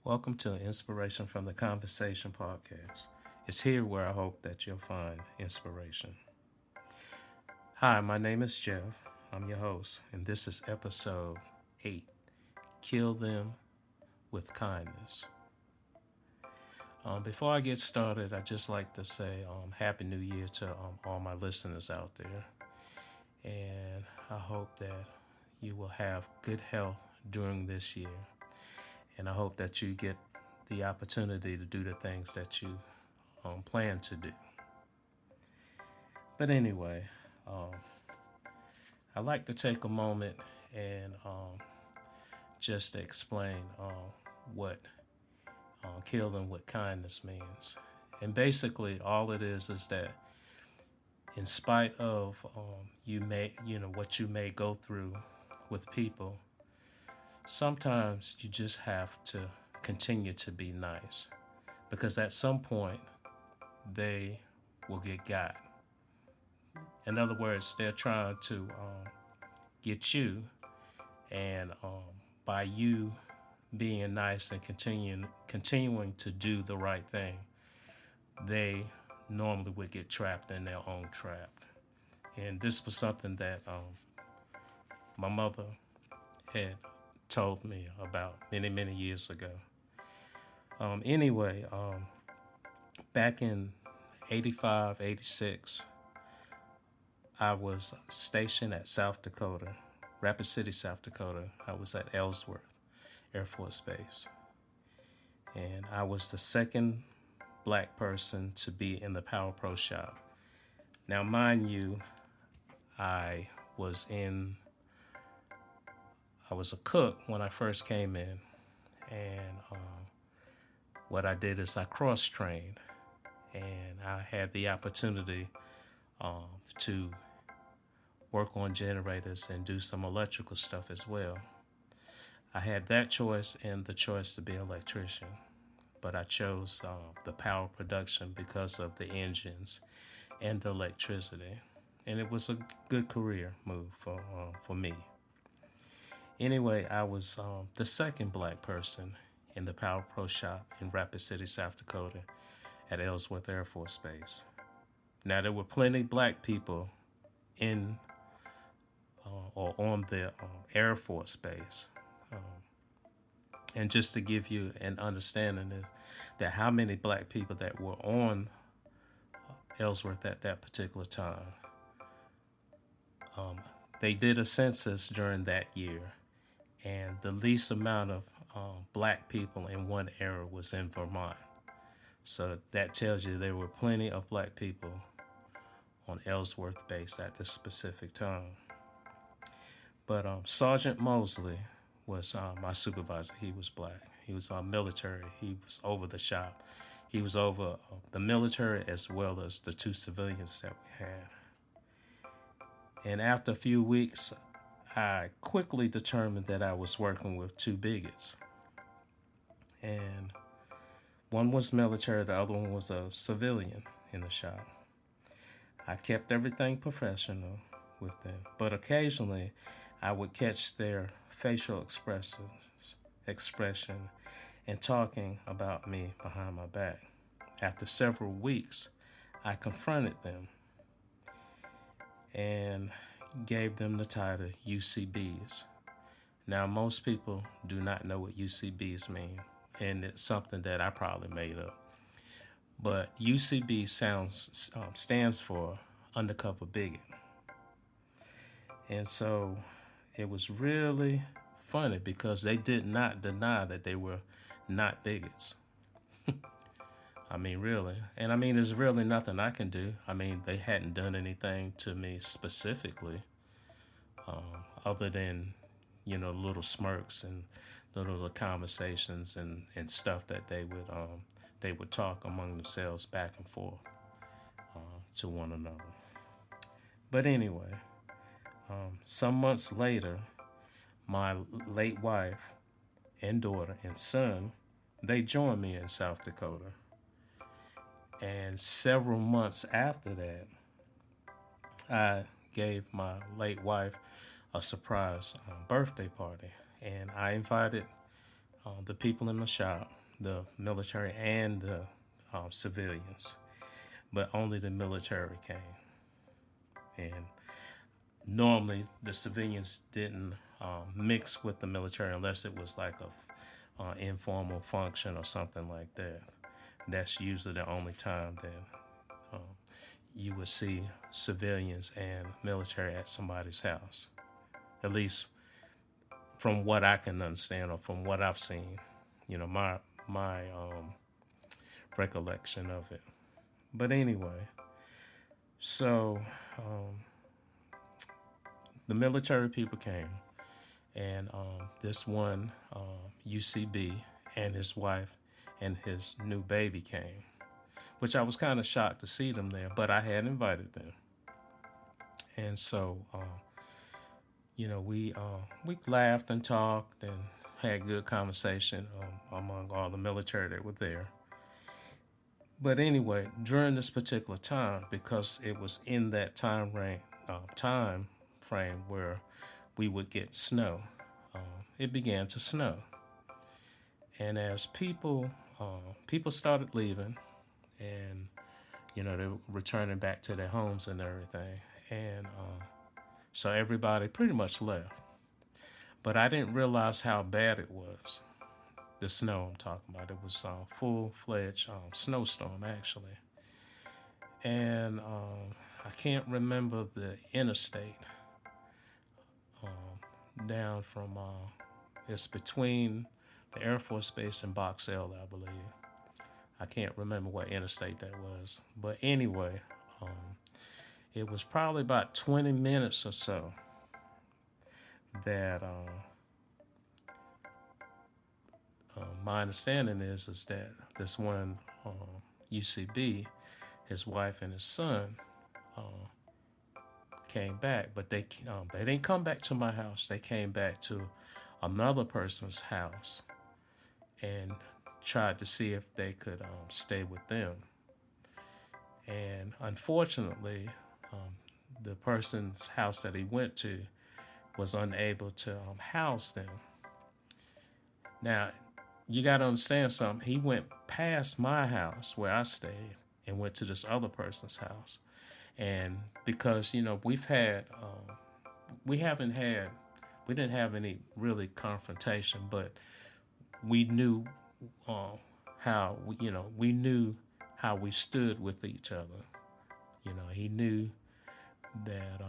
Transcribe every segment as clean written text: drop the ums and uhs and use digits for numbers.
Welcome to Inspiration from the Conversation podcast. It's here where I hope that you'll find inspiration. Hi, my name is Jeff. I'm your host, and this is episode 8 Kill Them with Kindness. Before I get started, I'd just like to say Happy New Year to all my listeners out there. And I hope that you will have good health during this year. And I hope that you get the opportunity to do the things that you plan to do. But anyway, I'd like to take a moment and just explain what kill them with kindness means. And basically, all it is that in spite of what you may go through with people, sometimes you just have to continue to be nice because at some point they will get. In other words, they're trying to get you, and by you being nice and continuing to do the right thing, they normally would get trapped in their own trap. And this was something that my mother had told me about many years ago. Anyway, back in 85, 86, I was stationed at South Dakota, Rapid City, South Dakota. I was at Ellsworth Air Force Base. And I was the second black person to be in the Power Pro shop. Now, mind you, I was a cook when I first came in, and what I did is I cross-trained, and I had the opportunity to work on generators and do some electrical stuff as well. I had that choice and the choice to be an electrician, but I chose the power production because of the engines and the electricity, and it was a good career move for me. Anyway, I was the second black person in the Power Pro shop in Rapid City, South Dakota at Ellsworth Air Force Base. Now, there were plenty black people in or on the Air Force Base. And just to give you an understanding is that how many black people that were on Ellsworth at that particular time. They did a census during that year, and the least amount of black people in one area was in Vermont. So that tells you there were plenty of black people on Ellsworth Base at this specific time. But Sergeant Mosley was my supervisor. He was black. He was military. He was over the shop. He was over the military as well as the two civilians that we had. And after a few weeks, I quickly determined that I was working with two bigots. And one was military, the other one was a civilian in the shop. I kept everything professional with them, but occasionally I would catch their facial expression and talking about me behind my back. After several weeks, I confronted them and gave them the title UCBs. Now, most people do not know what UCBs mean, and it's something that I probably made up. But UCB stands for undercover bigot. And so it was really funny because they did not deny that they were not bigots. I mean, really. And I mean, there's really nothing I can do. I mean, they hadn't done anything to me specifically other than, little smirks and little conversations and stuff that they would talk among themselves back and forth to one another. But anyway, some months later, my late wife and daughter and son, they joined me in South Dakota. And several months after that, I gave my late wife a surprise birthday party. And I invited the people in the shop, the military and the civilians, but only the military came. And normally the civilians didn't mix with the military unless it was like a informal function or something like that. That's usually the only time that you would see civilians and military at somebody's house. At least from what I can understand or from what I've seen, my recollection of it. But anyway, so the military people came, and this one UCB and his wife and his new baby came, which I was kind of shocked to see them there, but I had invited them. And so, we laughed and talked and had good conversation among all the military that were there. But anyway, during this particular time, because it was in that time frame where we would get snow, it began to snow. And as people started leaving, and they were returning back to their homes and everything, and so everybody pretty much left. But I didn't realize how bad it was. The snow I'm talking about. It was a full-fledged snowstorm, actually. And I can't remember the interstate down from, it's between the Air Force Base and Box Elder, I believe. I can't remember what interstate that was. But anyway, it was probably about 20 minutes or so that my understanding is that this one UCB, his wife and his son, came back, but they didn't come back to my house. They came back to another person's house and tried to see if they could stay with them. And unfortunately, the person's house that he went to was unable to house them. Now, you got to understand something. He went past my house where I stayed and went to this other person's house. And because, we didn't have any really confrontation, but we knew we knew how we stood with each other. He knew that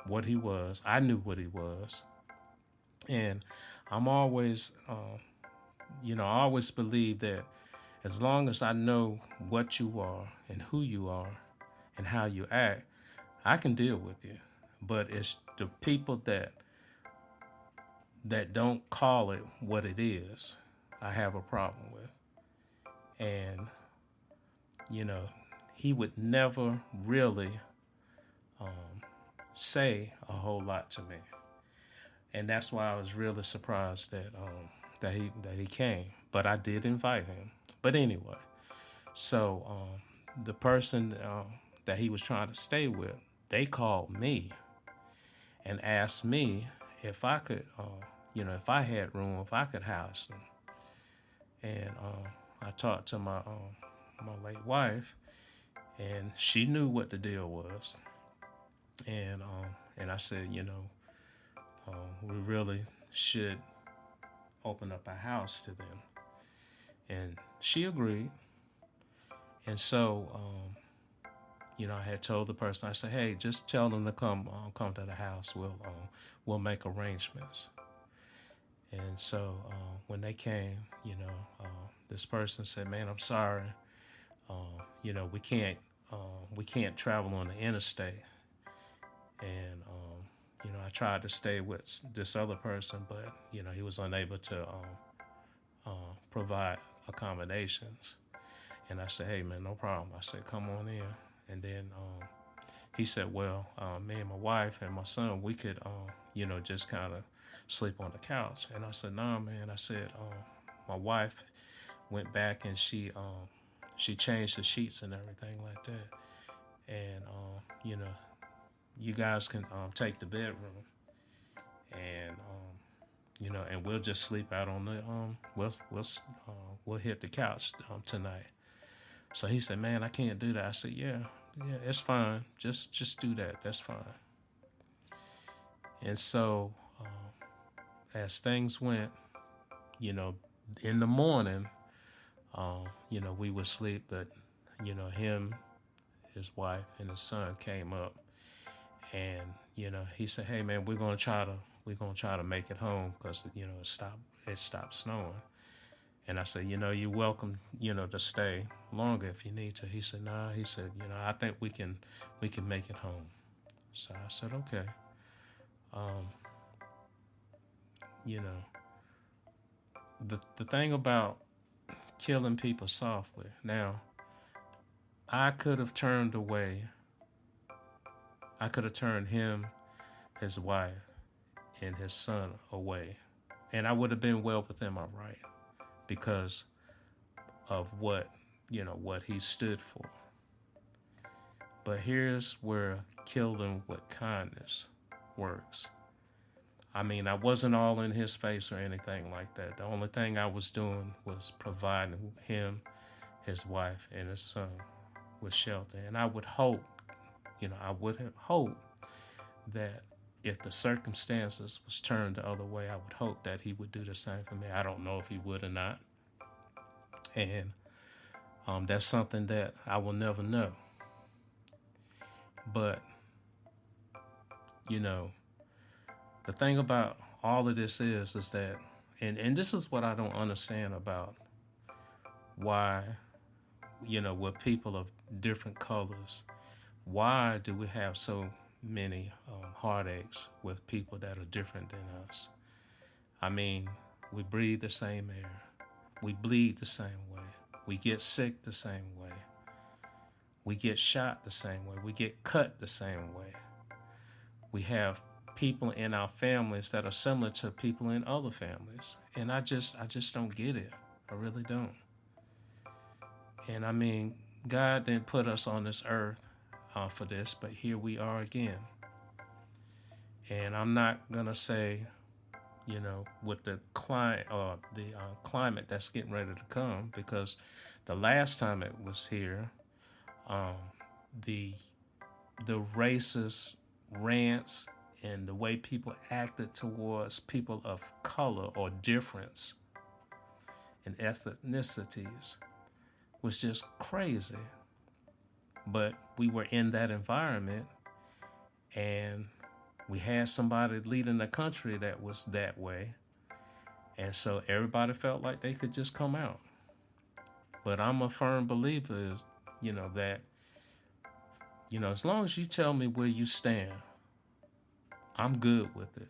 what he was. I knew what he was. And I'm always, I always believe that as long as I know what you are and who you are and how you act, I can deal with you. But it's the people that don't call it what it is, I have a problem with. And, he would never really say a whole lot to me. And that's why I was really surprised that he came. But I did invite him. But anyway, so the person that he was trying to stay with, they called me and asked me if I could, if I had room, if I could house them. And I talked to my late wife, and she knew what the deal was. And I said, we really should open up a house to them. And she agreed. And so, I had told the person, I said, hey, just tell them to come to the house. We'll make arrangements. And so when they came, this person said, man, I'm sorry. We can't travel on the interstate. And, I tried to stay with this other person, but, he was unable to provide accommodations. And I said, hey, man, no problem. I said, come on in. And then he said, well, me and my wife and my son, we could, just kind of sleep on the couch. And I said, nah, man. I said, my wife went back and she changed the sheets and everything like that. And, you guys can take the bedroom. And, and we'll just sleep out on the we'll hit the couch tonight. So he said, man, I can't do that. I said, yeah, it's fine. Just do that. That's fine. And so as things went, you know, in the morning, we would sleep, but him, his wife, and his son came up, and he said, "Hey, man, we're gonna try to make it home because it stopped snowing." And I said, "You're welcome, to stay longer if you need to." He said, "Nah." He said, "I think we can make it home." So I said, "Okay." Um, you know, the thing about killing people softly. Now, I could have turned away. I could have turned him, his wife, and his son away, and I would have been well within my right because of what he stood for. But here's where killing with kindness works. I mean, I wasn't all in his face or anything like that. The only thing I was doing was providing him, his wife, and his son with shelter. And I would hope, that if the circumstances was turned the other way, I would hope that he would do the same for me. I don't know if he would or not. And that's something that I will never know. But, the thing about all of this is that, and this is what I don't understand about why, with people of different colors, why do we have so many heartaches with people that are different than us? I mean, we breathe the same air. We bleed the same way. We get sick the same way. We get shot the same way. We get cut the same way. We have people in our families that are similar to people in other families. And I just don't get it. I really don't. And I mean, God didn't put us on this earth for this, but here we are again. And I'm not going to say, with the climate that's getting ready to come, because the last time it was here, the racist rants and the way people acted towards people of color or difference in ethnicities was just crazy. But we were in that environment, and we had somebody leading the country that was that way. And so everybody felt like they could just come out. But I'm a firm believer that, as long as you tell me where you stand, I'm good with it,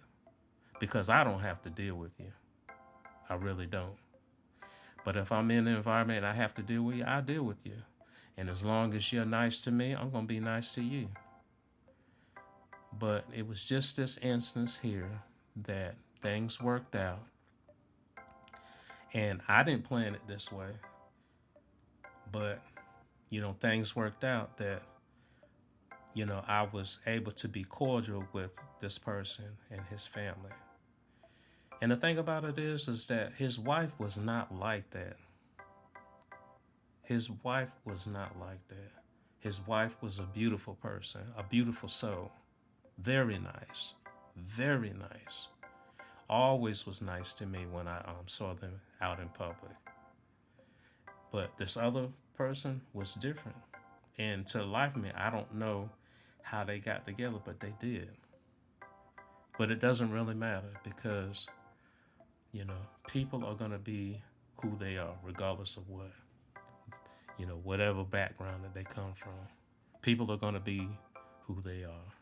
because I don't have to deal with you. I really don't. But if I'm in an environment and I have to deal with you, I deal with you. And as long as you're nice to me, I'm going to be nice to you. But it was just this instance here that things worked out. And I didn't plan it this way. But, things worked out that, I was able to be cordial with this person and his family. And the thing about it is that his wife was not like that. His wife was not like that. His wife was a beautiful person, a beautiful soul. Very nice. Very nice. Always was nice to me when I saw them out in public. But this other person was different. And to the life of me, I don't know how they got together, but they did. But it doesn't really matter, because, people are going to be who they are, regardless of what, whatever background that they come from. People are going to be who they are.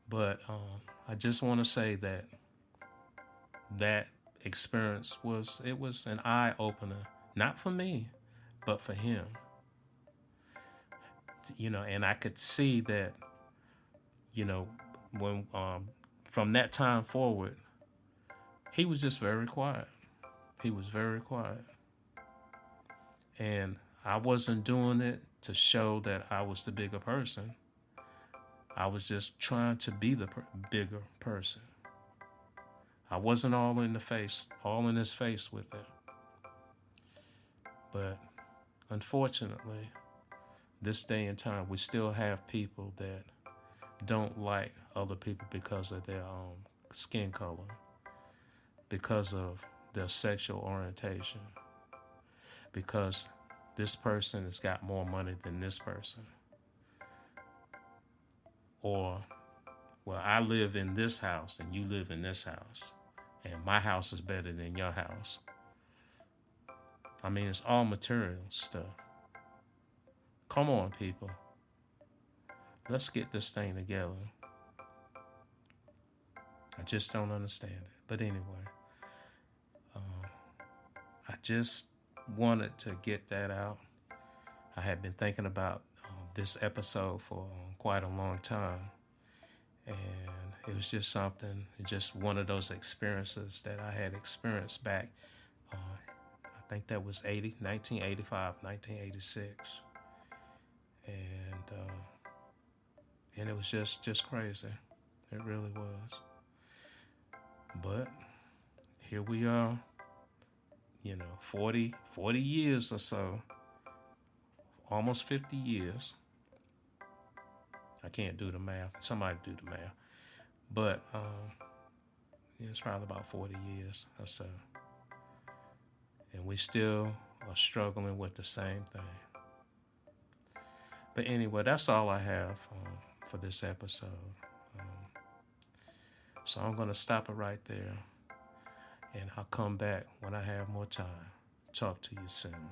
But I just want to say that experience was an eye opener, not for me, but for him. And I could see that, when from that time forward, he was just very quiet. He was very quiet. And I wasn't doing it to show that I was the bigger person. I was just trying to be the bigger person. I wasn't all in his face with it. But unfortunately, this day and time, we still have people that don't like other people because of their skin color, because of their sexual orientation, because this person has got more money than this person. Or, well, I live in this house and you live in this house, and my house is better than your house. I mean, it's all material stuff. Come on, people. Let's get this thing together. I just don't understand it. But anyway, I just wanted to get that out. I had been thinking about this episode for quite a long time. And it was just one of those experiences that I had experienced back, I think that was 1985, 1986. And it was just crazy. It really was. But here we are, 40 years or so, almost 50 years. I can't do the math. Somebody do the math. But it's probably about 40 years or so. And we still are struggling with the same thing. But anyway, that's all I have for this episode. So I'm going to stop it right there. And I'll come back when I have more time. Talk to you soon.